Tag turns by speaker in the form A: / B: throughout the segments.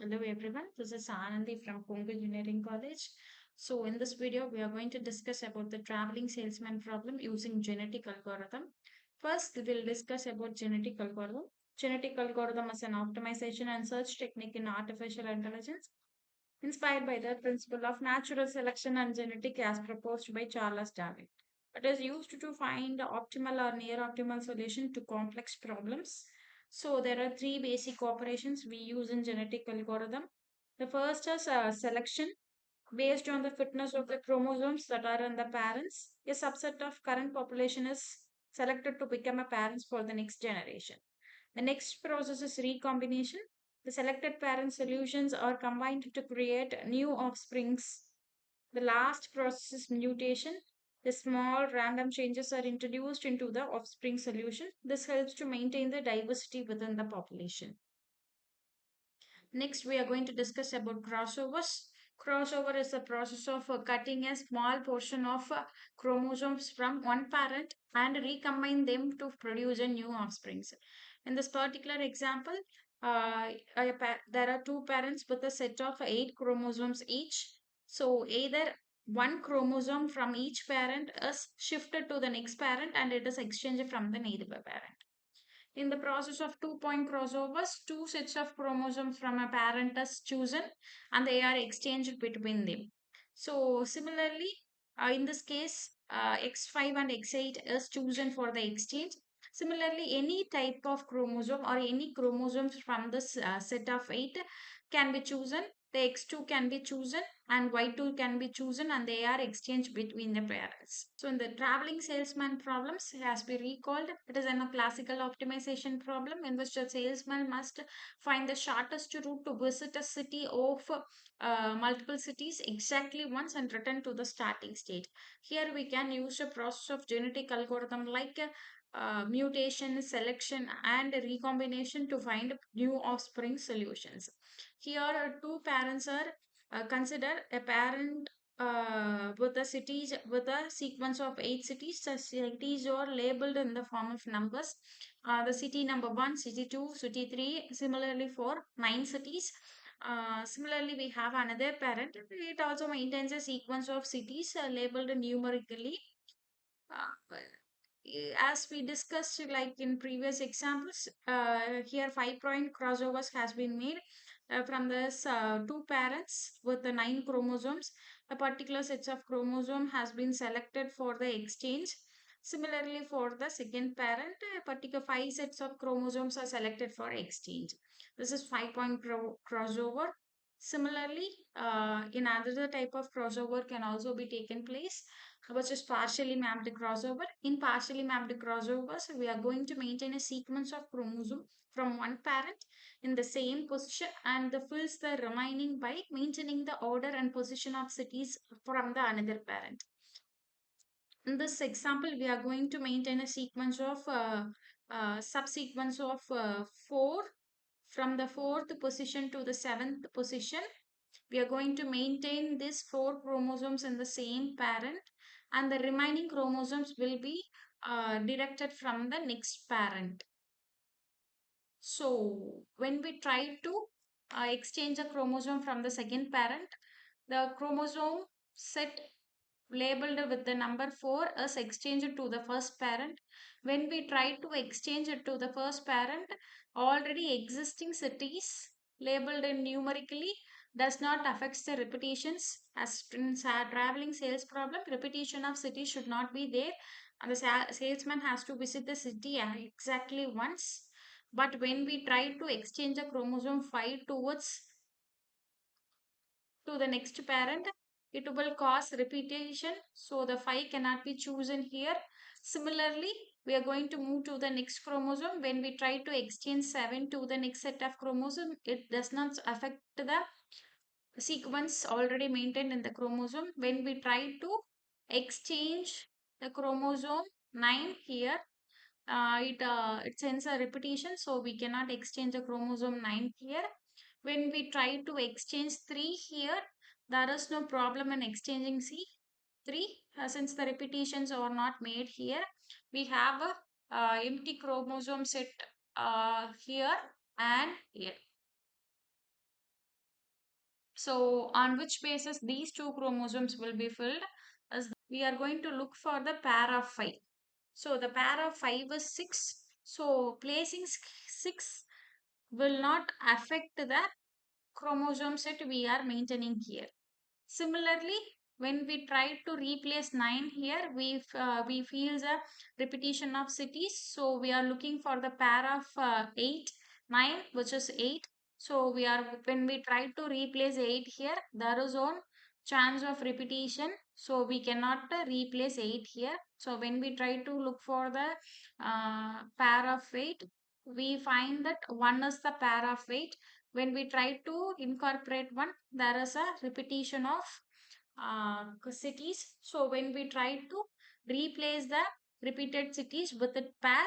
A: Hello everyone, this is Ananthi from Pongu Engineering College. So in this video, we are going to discuss about the traveling salesman problem using genetic algorithm. First, we will discuss about genetic algorithm. Genetic algorithm is an optimization and search technique in artificial intelligence inspired by the principle of natural selection and genetic as proposed by Charles Darwin. It is used to find the optimal or near optimal solution to complex problems. So there are three basic operations we use in genetic algorithm. The first is selection based on the fitness of the chromosomes that are in the parents. A subset of current population is selected to become a parents for the next generation. The next process is recombination. The selected parent solutions are combined to create new offsprings. The last process is mutation. The small random changes are introduced into the offspring solution. This helps to maintain the diversity within the population. Next, we are going to discuss about crossovers. Crossover is the process of cutting a small portion of chromosomes from one parent and recombine them to produce a new offspring. In this particular example, there are two parents with a set of eight chromosomes each. So either one chromosome from each parent is shifted to the next parent and it is exchanged from the neighbor parent. In the process of two-point crossovers, two sets of chromosomes from a parent is chosen and they are exchanged between them. So similarly, in this case, X5 and X8 is chosen for the exchange. Similarly, any type of chromosome or any chromosomes from this set of 8 can be chosen. The X2 can be chosen and Y2 can be chosen and they are exchanged between the parents. So in the traveling salesman problems, as we recalled, it is a classical optimization problem in which the salesman must find the shortest route to visit a city of multiple cities exactly once and return to the starting state. Here we can use a process of genetic algorithm like mutation, selection, and recombination to find new offspring solutions. Here, two parents are consider a parent with the cities with a sequence of eight cities. The cities are labeled in the form of numbers. The city number one, city two, city three. Similarly, for nine cities. Similarly, we have another parent. It also maintains a sequence of cities labeled numerically. As we discussed like in previous examples, here 5 point crossovers has been made from this two parents with the nine chromosomes. A particular sets of chromosome has been selected for the exchange. Similarly, for the second parent, a particular five sets of chromosomes are selected for exchange. This is 5 point crossover. Similarly, in another type of crossover can also be taken place, which is partially mapped crossover. In partially mapped crossovers, we are going to maintain a sequence of chromosome from one parent in the same position and the fills the remaining by maintaining the order and position of cities from the another parent. In this example, we are going to maintain a sequence of subsequence of 4 from the fourth position to the seventh position. We are going to maintain these four chromosomes in the same parent and the remaining chromosomes will be directed from the next parent. So when we try to exchange a chromosome from the second parent, the chromosome set labeled with the number 4 is exchanged to the first parent. When we try to exchange it to the first parent, already existing cities labeled in numerically does not affect the repetitions. As in traveling sales problem, repetition of cities should not be there and the salesman has to visit the city exactly once. But when we try to exchange a chromosome 5 towards to the next parent, it will cause repetition. So the 5 cannot be chosen here. Similarly, we are going to move to the next chromosome. When we try to exchange 7 to the next set of chromosome, it does not affect the sequence already maintained in the chromosome. When we try to exchange the chromosome 9 here, it sends a repetition, so we cannot exchange the chromosome 9 here. When we try to exchange 3 here, there is no problem in exchanging C 3 since the repetitions are not made here. We have a empty chromosome set here and here. So on which basis these two chromosomes will be filled? As we are going to look for the pair of 5. So the pair of 5 is 6. So placing 6 will not affect the chromosome set we are maintaining here. Similarly, when we try to replace 9 here, we feel the repetition of cities. So we are looking for the pair of 8, 9, which is 8. So we are when we try to replace 8 here, there is one chance of repetition. So we cannot replace 8 here. So when we try to look for the pair of 8, we find that 1 is the pair of 8. When we try to incorporate 1, there is a repetition of cities. So when we try to replace the repeated cities with a pair,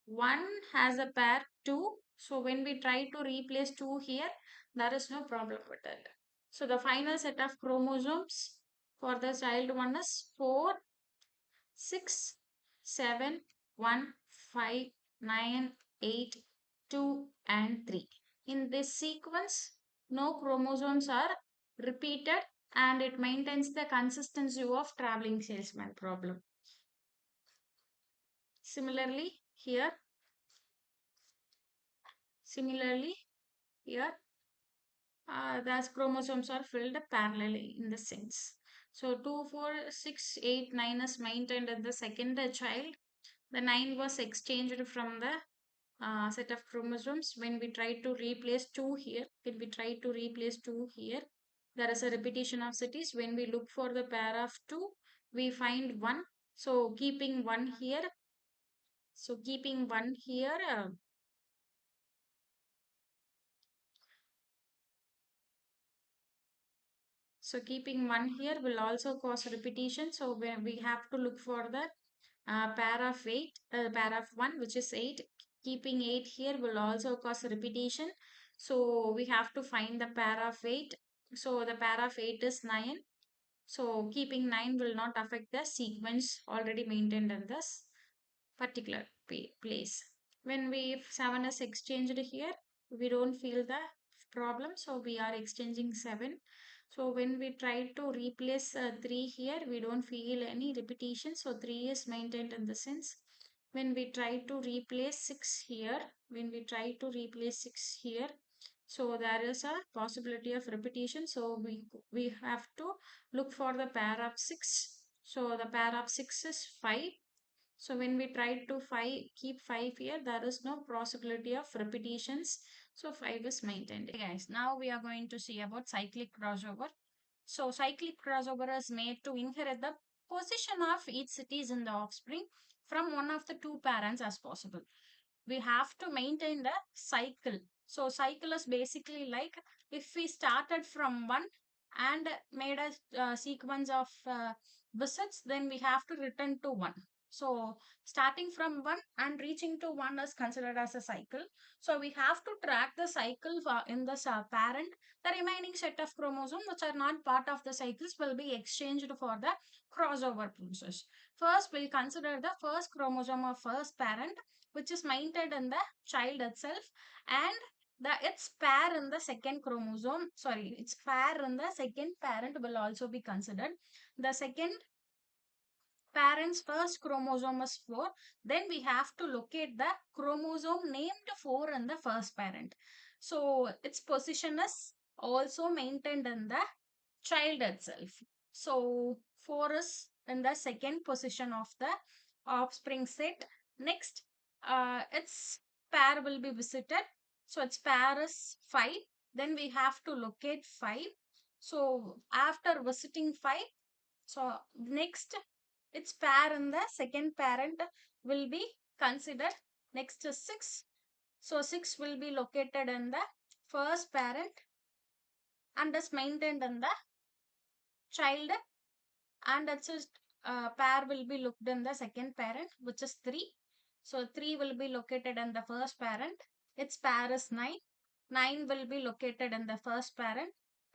A: 1 has a pair 2. So when we try to replace 2 here, there is no problem with it. So the final set of chromosomes for the child 1 is 4, 6, 7, 1, 5, 9, 8, 2, and 3. In this sequence, no chromosomes are repeated and it maintains the consistency of traveling salesman problem. Similarly, here, similarly, here, the chromosomes are filled parallelly in the sense. So 2, 4, 6, 8, 9 is maintained in the second child. The 9 was exchanged from the set of chromosomes. When we try to replace 2 here, when we try to replace 2 here, there is a repetition of cities. When we look for the pair of 2, we find 1. So keeping 1 here, so keeping 1 here, so keeping 1 here will also cause repetition. So we have to look for the pair of 8, pair of 1, which is 8. Keeping 8 here will also cause repetition. So we have to find the pair of 8. So the pair of 8 is 9. So keeping 9 will not affect the sequence already maintained in this particular place. When we 7 is exchanged here, we don't feel the problem. So we are exchanging 7. So when we try to replace 3 here, we don't feel any repetition. So 3 is maintained in the sense. When we try to replace 6 here, when we try to replace 6 here, so there is a possibility of repetition. So we have to look for the pair of 6. So the pair of 6 is 5. So when we try to keep 5 here, there is no possibility of repetitions. So 5 is maintained. Okay guys, now we are going to see about cyclic crossover. So cyclic crossover is made to inherit the position of each cities in the offspring from one of the two parents as possible. We have to maintain the cycle. So cycle is basically like if we started from one and made a sequence of visits, then we have to return to one. So starting from one and reaching to one is considered as a cycle. So we have to track the cycle in the parent. The remaining set of chromosomes which are not part of the cycles will be exchanged for the crossover process. First, we'll consider the first chromosome of first parent, which is maintained in the child itself, and its pair in the second chromosome, sorry, its pair in the second parent will also be considered. The second parent's first chromosome is 4, then we have to locate the chromosome named 4 in the first parent. So its position is also maintained in the child itself. So 4 is in the second position of the offspring set. Next, its pair will be visited. So its pair is 5. Then we have to locate 5. So after visiting 5, so next its pair in the second parent will be considered. Next is 6. So 6 will be located in the first parent and is maintained in the child, and its pair will be looked in the second parent, which is 3. So 3 will be located in the first parent. Its pair is 9. 9 will be located in the first parent.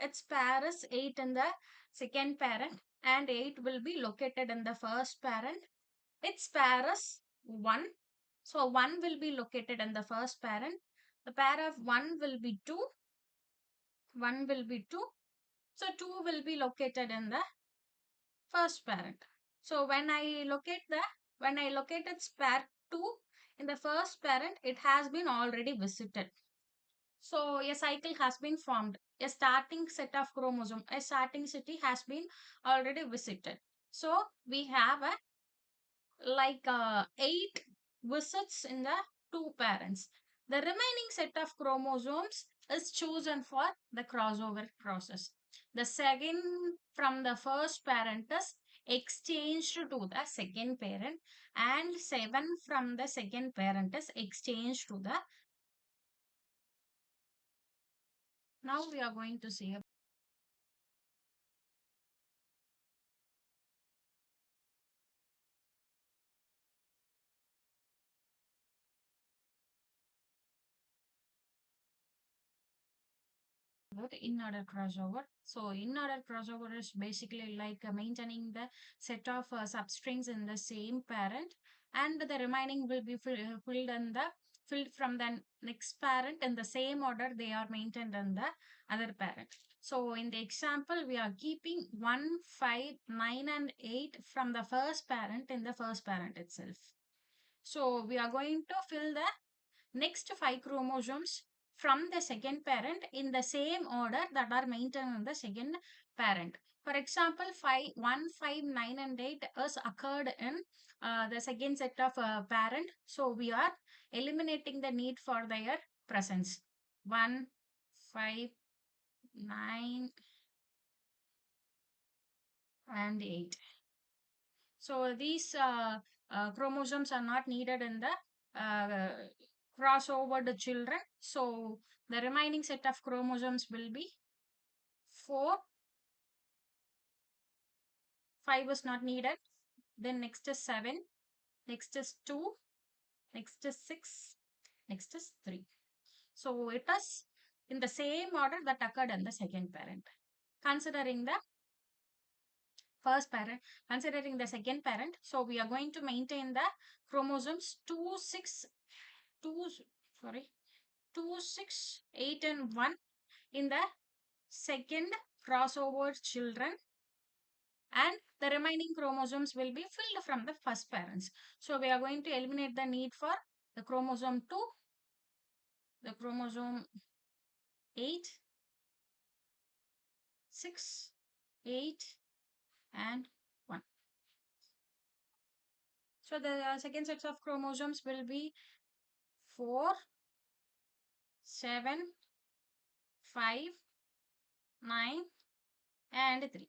A: Its pair is 8 in the second parent, and 8 will be located in the first parent. Its pair is 1. So 1 will be located in the first parent. The pair of 1 will be 2. 1 will be 2. So 2 will be located in the first parent. So when I located spare 2 in the first parent, it has been already visited. So a cycle has been formed. A starting set of chromosome, a starting city has been already visited. So we have a like 8 visits in the two parents. The remaining set of chromosomes is chosen for the crossover process. The second from the first parent is exchanged to the second parent, and 7 from the second parent is exchanged to the. Now we are going to see about in-order crossover. So in-order crossover is basically like maintaining the set of substrings in the same parent, and the remaining will be filled from the next parent in the same order they are maintained in the other parent. So in the example, we are keeping 1, 5, 9, and 8 from the first parent in the first parent itself. So we are going to fill the next 5 chromosomes from the second parent in the same order that are maintained in the second parent. For example, 5, 1, 5, 9, and 8 is occurred in the second set of parent. So we are eliminating the need for their presence. 1, 5, 9, and 8. So these chromosomes are not needed in the crossover the children. So the remaining set of chromosomes will be 4, 5 is not needed. Then next is 7, next is 2, next is 6, next is 3. So it is in the same order that occurred in the second parent. Considering the first parent, considering the second parent, so we are going to maintain the chromosomes 2, 6, 2, sorry, 2, 6, 8, and 1 in the second crossover children, and the remaining chromosomes will be filled from the first parents. So we are going to eliminate the need for the chromosome 2, the chromosome 8, 6, 8, and 1. So the second set of chromosomes will be 4, 7, 5, 9, and 3.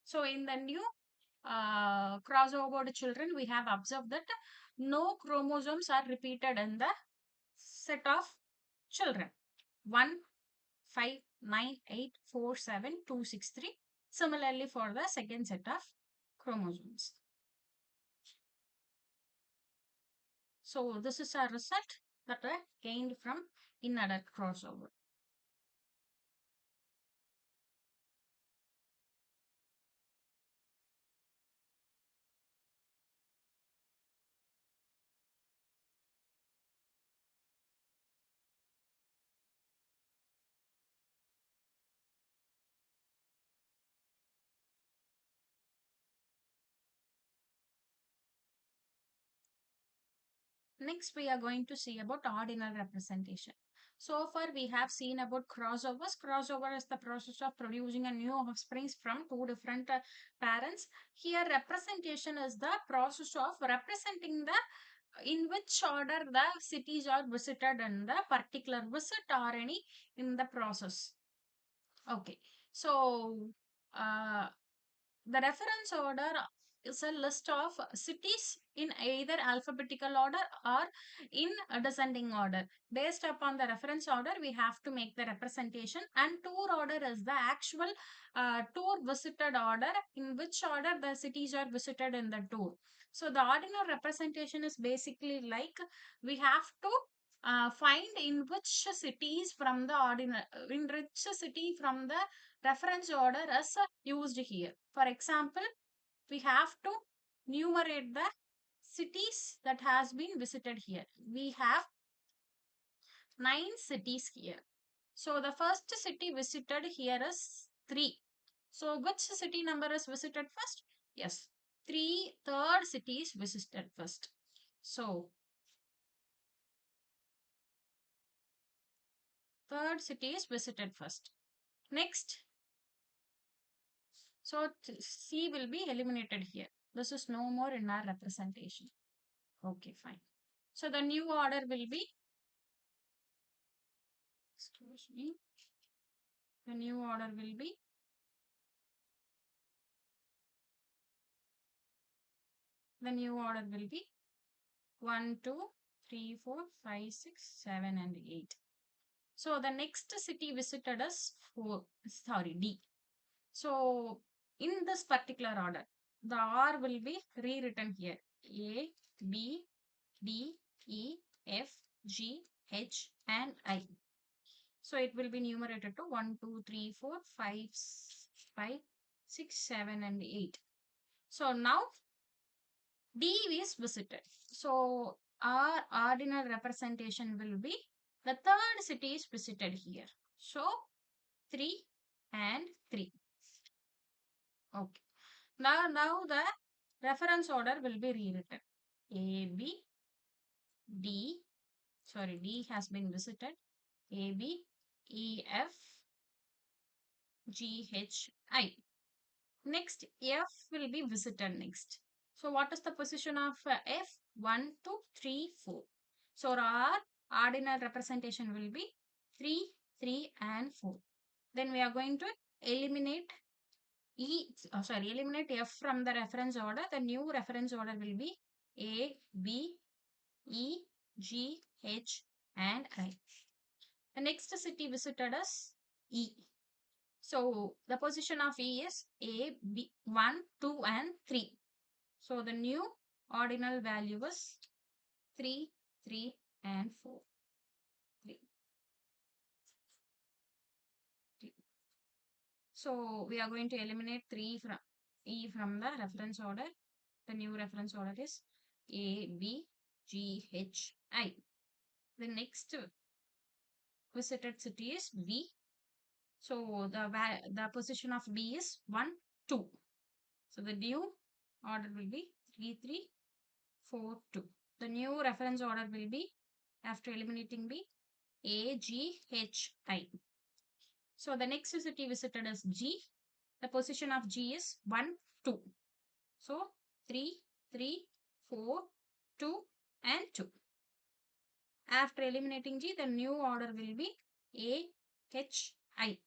A: So in the new crossover children, we have observed that no chromosomes are repeated in the set of children. 1, 5, 9, 8, 4, 7, 2, 6, 3. Similarly for the second set of chromosomes. So this is a result that I gained from in-adult crossover. Next, we are going to see about ordinal representation. So far, we have seen about crossovers. Crossover is the process of producing a new offspring from two different parents. Here, representation is the process of representing the in which order the cities are visited in the particular visit or any in the process. Okay, so uh, the reference order is a list of cities in either alphabetical order or in a descending order. Based upon the reference order, we have to make the representation, and tour order is the actual tour visited order, in which order the cities are visited in the tour. So the ordinal representation is basically like we have to find in which cities from the ordinal, in which city from the reference order is used here. For example, we have to enumerate the cities that has been visited here. We have 9 cities here. So the first city visited here is 3. So which city number is visited first? Yes, third city is visited first. So third city is visited first. Next, so C will be eliminated here. This is no more in our representation. Okay, fine. So the new order will be, excuse me, the new order will be 1, 2, 3, 4, 5, 6, 7, and 8. So the next city visited is D. So in this particular order, the R will be rewritten here. A, B, D, E, F, G, H, and I. So it will be numerated to 1, 2, 3, 4, 5, 5, 6, 7, and 8. So now D is visited. So our ordinal representation will be the third city is visited here. So 3 and 3. Okay. Now the reference order will be rewritten. A, B, D, sorry, D has been visited. A, B, E, F, G, H, I. Next, F will be visited next. So what is the position of F? 1, 2, 3, 4. So our ordinal representation will be 3, 3 and 4. Then we are going to eliminate eliminate F from the reference order. The new reference order will be A, B, E, G, H, and I. The next city visited is E. So the position of E is A, B, 1, 2, and 3. So the new ordinal value is 3, 3, and 4. 3, 3. So we are going to eliminate 3 from E from the reference order. The new reference order is A, B, G, H, I. The next visited city is B. So the position of B is 1, 2. So the new order will be 3, 3, 4, 2. The new reference order will be, after eliminating B, A, G, H, I. So the next city visited is G. The position of G is 1, 2. So 3, 3, 4, 2, and 2. After eliminating G, the new order will be A, H, I.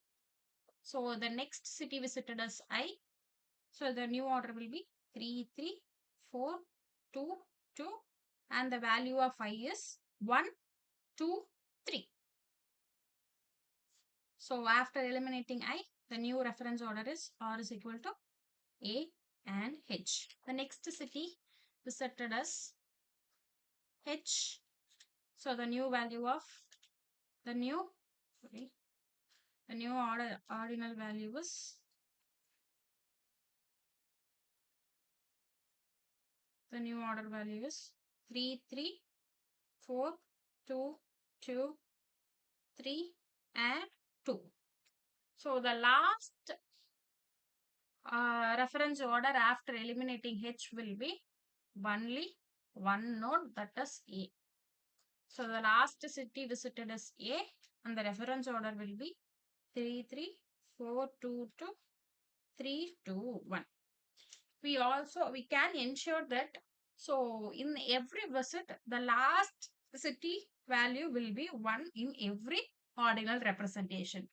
A: So the next city visited is I. So the new order will be 3, 3, 4, 2, 2. And the value of I is 1, 2, 3. So after eliminating I, the new reference order is R is equal to A and H. The next city visited is H. So the new value of the new ordinal value is the new order value is 3, 3, 4, 2, 2, 3, and 2. So the last reference order after eliminating H will be only one node, that is A. So the last city visited is A, and the reference order will be 3, 3, 4, 2, 2, 3, 2, 1. We can ensure that, so in every visit the last city value will be 1 in every ordinal representation.